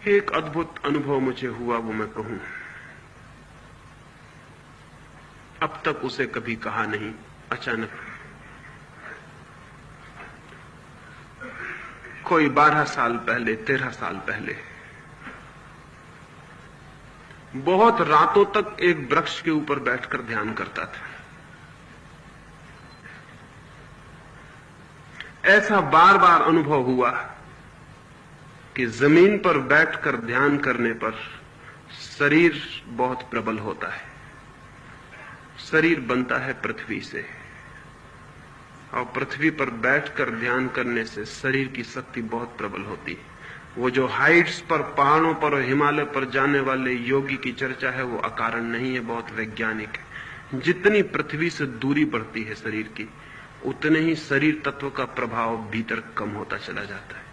एक अद्भुत अनुभव मुझे हुआ, वो मैं कहूं। अब तक उसे कभी कहा नहीं। अचानक कोई 12 साल पहले, 13 साल पहले, बहुत रातों तक एक वृक्ष के ऊपर बैठकर ध्यान करता था। ऐसा बार बार अनुभव हुआ कि जमीन पर बैठकर ध्यान करने पर शरीर बहुत प्रबल होता है। शरीर बनता है पृथ्वी से, और पृथ्वी पर बैठकर ध्यान करने से शरीर की शक्ति बहुत प्रबल होती है। वो जो हाइट्स पर, पहाड़ों पर और हिमालय पर जाने वाले योगी की चर्चा है, वो अकारण नहीं है, बहुत वैज्ञानिक है। जितनी पृथ्वी से दूरी बढ़ती है शरीर की, उतने ही शरीर तत्व का प्रभाव भीतर कम होता चला जाता है।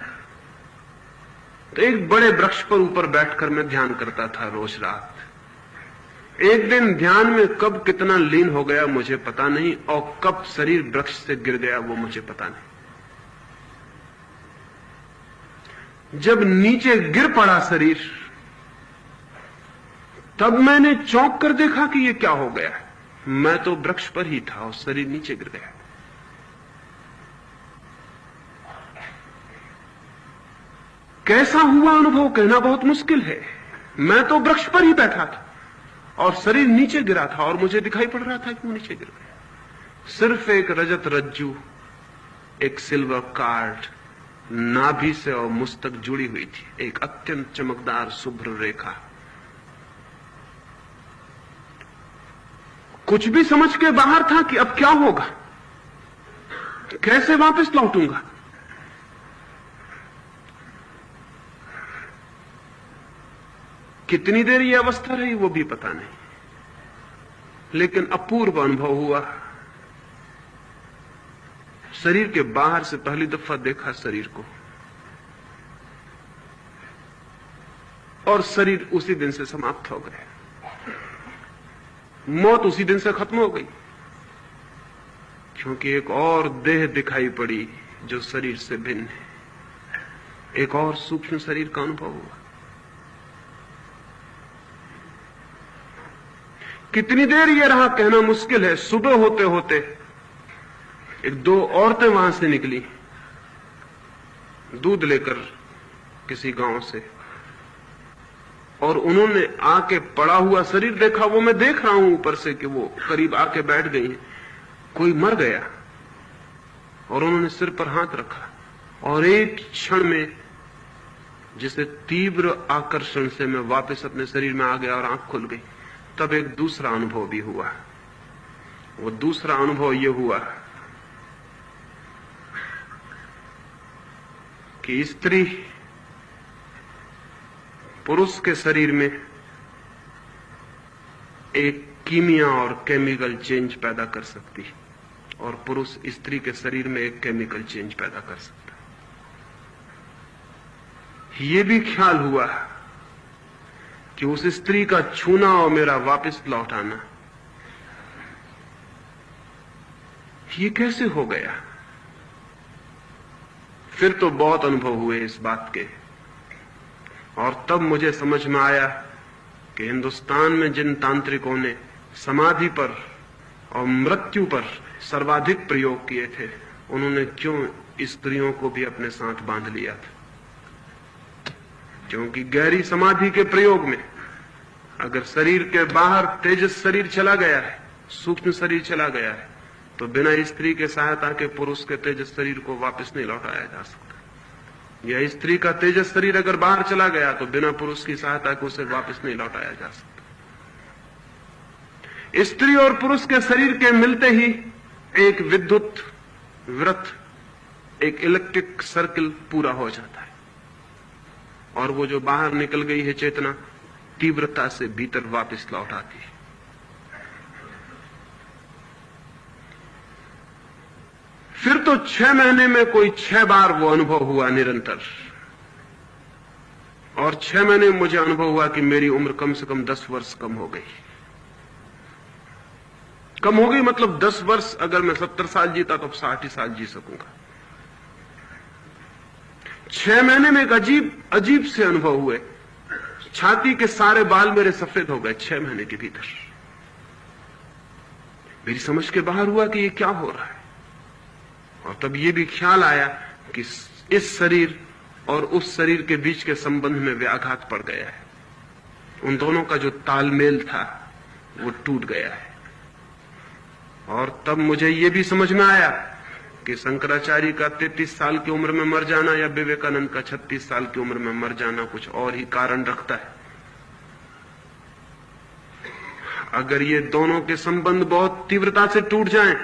तो एक बड़े वृक्ष पर ऊपर बैठकर मैं ध्यान करता था रोज रात। एक दिन ध्यान में कब कितना लीन हो गया मुझे पता नहीं, और कब शरीर वृक्ष से गिर गया वो मुझे पता नहीं। जब नीचे गिर पड़ा शरीर, तब मैंने चौंक कर देखा कि ये क्या हो गया। मैं तो वृक्ष पर ही था और शरीर नीचे गिर गया। कैसा हुआ अनुभव कहना बहुत मुश्किल है। मैं तो वृक्ष पर ही बैठा था और शरीर नीचे गिरा था, और मुझे दिखाई पड़ रहा था कि वो नीचे गिर गया। सिर्फ एक रजत रज्जू, एक सिल्वर कार्ड नाभि से और मुझ तक जुड़ी हुई थी, एक अत्यंत चमकदार शुभ्र रेखा। कुछ भी समझ के बाहर था कि अब क्या होगा, कैसे वापस लौटूंगा। कितनी देर यह अवस्था रही वो भी पता नहीं, लेकिन अपूर्व अनुभव हुआ। शरीर के बाहर से पहली दफा देखा शरीर को, और शरीर उसी दिन से समाप्त हो गया। मौत उसी दिन से खत्म हो गई, क्योंकि एक और देह दिखाई पड़ी जो शरीर से भिन्न है। एक और सूक्ष्म शरीर का अनुभव हुआ। कितनी देर यह रहा कहना मुश्किल है। सुबह होते होते एक दो औरतें वहां से निकली दूध लेकर किसी गांव से, और उन्होंने आके पड़ा हुआ शरीर देखा। वो मैं देख रहा हूं ऊपर से कि वो करीब आके बैठ गई हैं। कोई मर गया, और उन्होंने सिर पर हाथ रखा, और एक क्षण में जिसे तीव्र आकर्षण से मैं वापस अपने शरीर में आ गया और आंख खुल गई। तब एक दूसरा अनुभव भी हुआ। वो दूसरा अनुभव यह हुआ कि स्त्री पुरुष के शरीर में एक कीमिया और केमिकल चेंज पैदा कर सकती है, और पुरुष स्त्री के शरीर में एक केमिकल चेंज पैदा कर सकता है। ये भी ख्याल हुआ कि उस स्त्री का छूना और मेरा वापस लौट आना, ये कैसे हो गया। फिर तो बहुत अनुभव हुए इस बात के, और तब मुझे समझ में आया कि हिंदुस्तान में जिन तांत्रिकों ने समाधि पर और मृत्यु पर सर्वाधिक प्रयोग किए थे, उन्होंने क्यों स्त्रियों को भी अपने साथ बांध लिया था। क्योंकि गहरी समाधि के प्रयोग में अगर शरीर के बाहर तेजस शरीर चला गया है, सूक्ष्म शरीर चला गया है, तो बिना स्त्री के सहायता के पुरुष के तेजस शरीर को वापस नहीं लौटाया जा सकता। या स्त्री का तेजस शरीर अगर बाहर चला गया तो बिना पुरुष की सहायता के उसे वापस नहीं लौटाया जा सकता। स्त्री और पुरुष के शरीर के मिलते ही एक विद्युत वृत्त, एक इलेक्ट्रिक सर्किल पूरा हो जाता है, और वो जो बाहर निकल गई है चेतना तीव्रता से भीतर वापस लौट आती है। फिर तो 6 महीने में कोई 6 बार वो अनुभव हुआ निरंतर, और 6 महीने में मुझे अनुभव हुआ कि मेरी उम्र कम से कम 10 वर्ष कम हो गई। कम हो गई मतलब 10 वर्ष, अगर मैं 70 साल जीता तो 60 साल जी सकूंगा। 6 महीने में एक अजीब से अनुभव हुए छाती के सारे बाल मेरे सफेद हो गए 6 महीने के भीतर। मेरी समझ के बाहर हुआ कि ये क्या हो रहा है। और तब ये भी ख्याल आया कि इस शरीर और उस शरीर के बीच के संबंध में व्याघात पड़ गया है। उन दोनों का जो तालमेल था वो टूट गया है। और तब मुझे ये भी समझ में आया कि शंकराचार्य का 33 साल की उम्र में मर जाना या विवेकानंद का 36 साल की उम्र में मर जाना कुछ और ही कारण रखता है। अगर ये दोनों के संबंध बहुत तीव्रता से टूट जाएं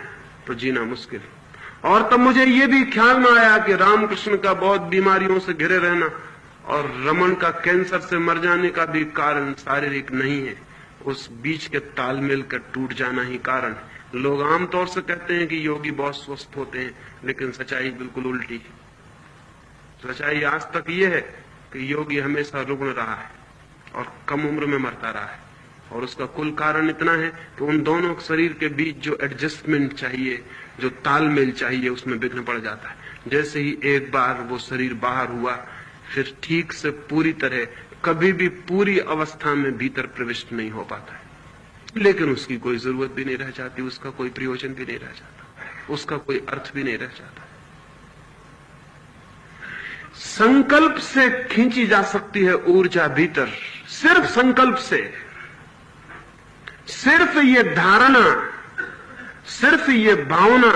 तो जीना मुश्किल। और तब मुझे ये भी ख्याल में आया कि रामकृष्ण का बहुत बीमारियों से घिरे रहना और रमन का कैंसर से मर जाने का भी कारण शारीरिक नहीं है, उस बीच के तालमेल का टूट जाना ही कारण है। लोग आमतौर से कहते हैं कि योगी बहुत स्वस्थ होते हैं, लेकिन सच्चाई बिल्कुल उल्टी है। सच्चाई आज तक ये है कि योगी हमेशा रुग्ण रहा है और कम उम्र में मरता रहा है। और उसका कुल कारण इतना है कि उन दोनों शरीर के बीच जो एडजस्टमेंट चाहिए, जो तालमेल चाहिए, उसमें विघ्न पड़ जाता है। जैसे ही एक बार वो शरीर बाहर हुआ, फिर ठीक से पूरी तरह कभी भी पूरी अवस्था में भीतर प्रविष्ट नहीं हो पाता है। लेकिन उसकी कोई जरूरत भी नहीं रह जाती, उसका कोई प्रयोजन भी नहीं रह जाता, उसका कोई अर्थ भी नहीं रह जाता। संकल्प से खींची जा सकती है ऊर्जा भीतर, सिर्फ संकल्प से। सिर्फ ये धारणा, सिर्फ ये भावना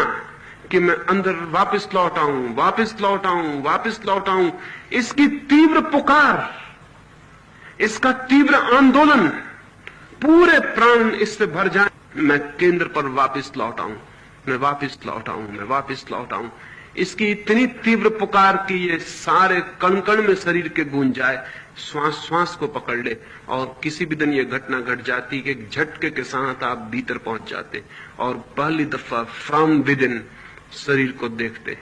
कि मैं अंदर वापस लौट आऊं, वापस लौट आऊं, वापस लौट आऊं, इसकी तीव्र पुकार, इसका तीव्र आंदोलन, पूरे प्राण इससे भर जाए, मैं केंद्र पर वापस लौट आऊं, मैं वापस लौट आऊं, मैं वापस लौट आऊं। इसकी इतनी तीव्र पुकार कि ये सारे कण कण में शरीर के गूंज जाए, श्वास श्वास को पकड़ ले। और किसी भी दिन ये घटना घट जाती कि एक झटके के साथ आप भीतर पहुंच जाते और पहली दफा फ्रॉम विद इन शरीर को देखते।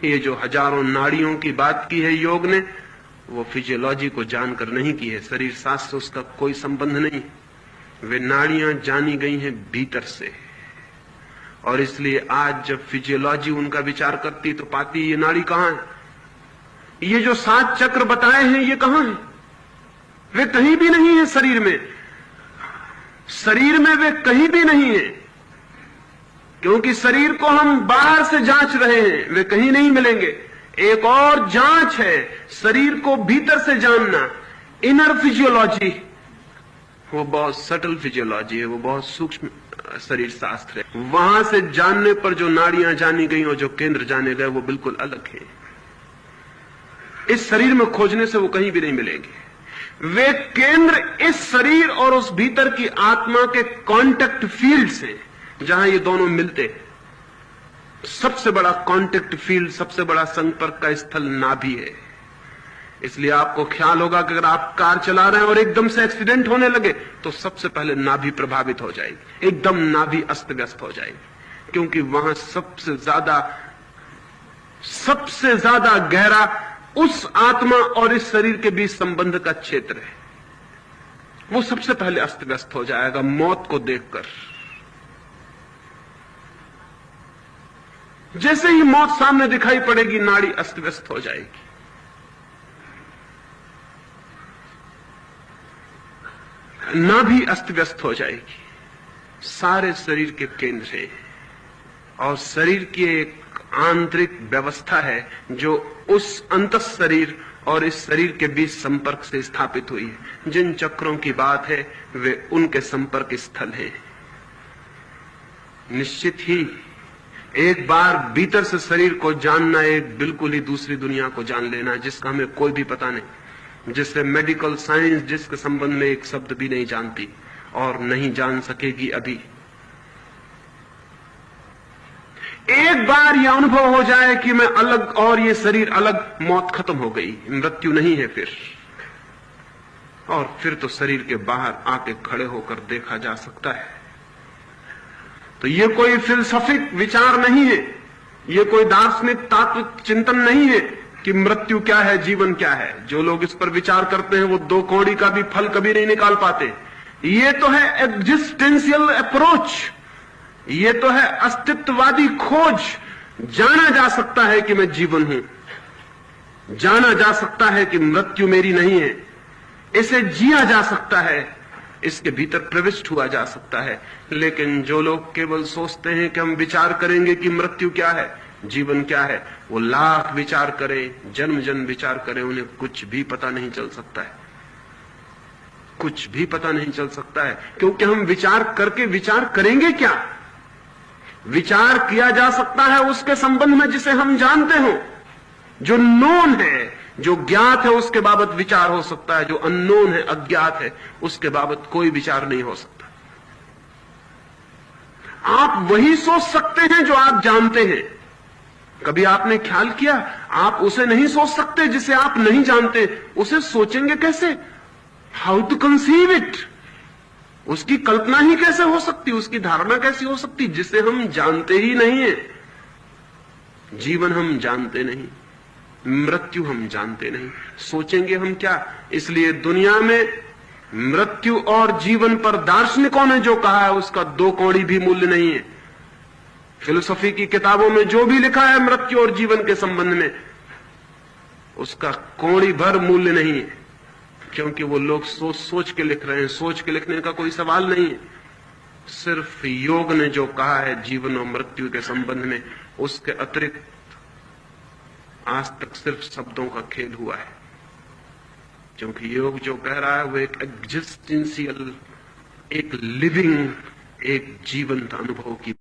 ये जो हजारों नाड़ियों की बात की है योग ने, वो फिजियोलॉजी को जानकर नहीं की है, शरीर शास्त्र से उसका कोई संबंध नहीं। वे नाड़ियां जानी गई हैं भीतर से। और इसलिए आज जब फिजियोलॉजी उनका विचार करती तो पाती ये नाड़ी कहां है, ये जो 7 चक्र बताए हैं ये कहां है? वे कहीं भी नहीं है शरीर में। शरीर में वे कहीं भी नहीं है, क्योंकि शरीर को हम बाहर से जांच रहे हैं, वे कहीं नहीं मिलेंगे। एक और जांच है शरीर को भीतर से जानना, इनर फिजियोलॉजी। वो बहुत सटल फिजियोलॉजी है, वो बहुत सूक्ष्म शरीर शास्त्र है। वहां से जानने पर जो नाड़ियां जानी गई और जो केंद्र जाने गए वो बिल्कुल अलग है। इस शरीर में खोजने से वो कहीं भी नहीं मिलेंगे। वे केंद्र इस शरीर और उस भीतर की आत्मा के कांटेक्ट फील्ड से, जहां ये दोनों मिलते हैं। सबसे बड़ा कांटेक्ट फील्ड, सबसे बड़ा संपर्क का स्थल नाभि है। इसलिए आपको ख्याल होगा कि अगर आप कार चला रहे हैं और एकदम से एक्सीडेंट होने लगे तो सबसे पहले नाभि प्रभावित हो जाएगी, एकदम नाभि अस्त व्यस्त हो जाएगी, क्योंकि वहां सबसे ज्यादा गहरा उस आत्मा और इस शरीर के बीच संबंध का क्षेत्र है। वो सबसे पहले अस्त व्यस्त हो जाएगा मौत को देखकर। जैसे ही मौत सामने दिखाई पड़ेगी, नाड़ी अस्त व्यस्त हो जाएगी। नाभि अस्त व्यस्त हो जाएगी। सारे शरीर के केंद्र है और शरीर की एक आंतरिक व्यवस्था है जो उस अंतः शरीर और इस शरीर के बीच संपर्क से स्थापित हुई है। जिन चक्रों की बात है वे उनके संपर्क स्थल हैं। निश्चित ही एक बार भीतर से शरीर को जानना एक बिल्कुल ही दूसरी दुनिया को जान लेना, जिसका हमें कोई भी पता नहीं, जिससे मेडिकल साइंस जिसके संबंध में एक शब्द भी नहीं जानती और नहीं जान सकेगी अभी। एक बार यह अनुभव हो जाए कि मैं अलग और ये शरीर अलग, मौत खत्म हो गई, मृत्यु नहीं है फिर। और फिर तो शरीर के बाहर आके खड़े होकर देखा जा सकता है। तो ये कोई फिलसफिक विचार नहीं है, ये कोई दार्शनिक तात्विक चिंतन नहीं है कि मृत्यु क्या है, जीवन क्या है। जो लोग इस पर विचार करते हैं वो 2 कौड़ी का भी फल कभी नहीं निकाल पाते। ये तो है एग्जिस्टेंशियल अप्रोच, ये तो है अस्तित्ववादी खोज। जाना जा सकता है कि मैं जीवन हूं, जाना जा सकता है कि मृत्यु मेरी नहीं है, इसे जिया जा सकता है, इसके भीतर प्रविष्ट हुआ जा सकता है। लेकिन जो लोग केवल सोचते हैं कि हम विचार करेंगे कि मृत्यु क्या है, जीवन क्या है, वो लाख विचार करें, जन्म जन्म विचार करें, उन्हें कुछ भी पता नहीं चल सकता है, कुछ भी पता नहीं चल सकता है। क्योंकि हम विचार करके विचार करेंगे क्या? विचार किया जा सकता है उसके संबंध में जिसे हम जानते हो, जो नोन है, जो ज्ञात है, उसके बाबत विचार हो सकता है। जो अननोन है, अज्ञात है, उसके बाबत कोई विचार नहीं हो सकता। आप वही सोच सकते हैं जो आप जानते हैं। कभी आपने ख्याल किया, आप उसे नहीं सोच सकते जिसे आप नहीं जानते। उसे सोचेंगे कैसे? How to conceive it? उसकी कल्पना ही कैसे हो सकती, उसकी धारणा कैसी हो सकती, जिसे हम जानते ही नहीं है। जीवन हम जानते नहीं, मृत्यु हम जानते नहीं, सोचेंगे हम क्या? इसलिए दुनिया में मृत्यु और जीवन पर दार्शनिकों ने जो कहा है उसका दो कौड़ी भी मूल्य नहीं है। फिलोसफी की किताबों में जो भी लिखा है मृत्यु और जीवन के संबंध में, उसका कौड़ी भर मूल्य नहीं है, क्योंकि वो लोग सोच सोच के लिख रहे हैं। सोच के लिखने का कोई सवाल नहीं है। सिर्फ योग ने जो कहा है जीवन और मृत्यु के संबंध में, उसके अतिरिक्त आज तक सिर्फ शब्दों का खेल हुआ है। क्योंकि योग जो कह रहा है वो एक एग्जिस्टेंशियल, एक लिविंग, एक जीवंत अनुभव की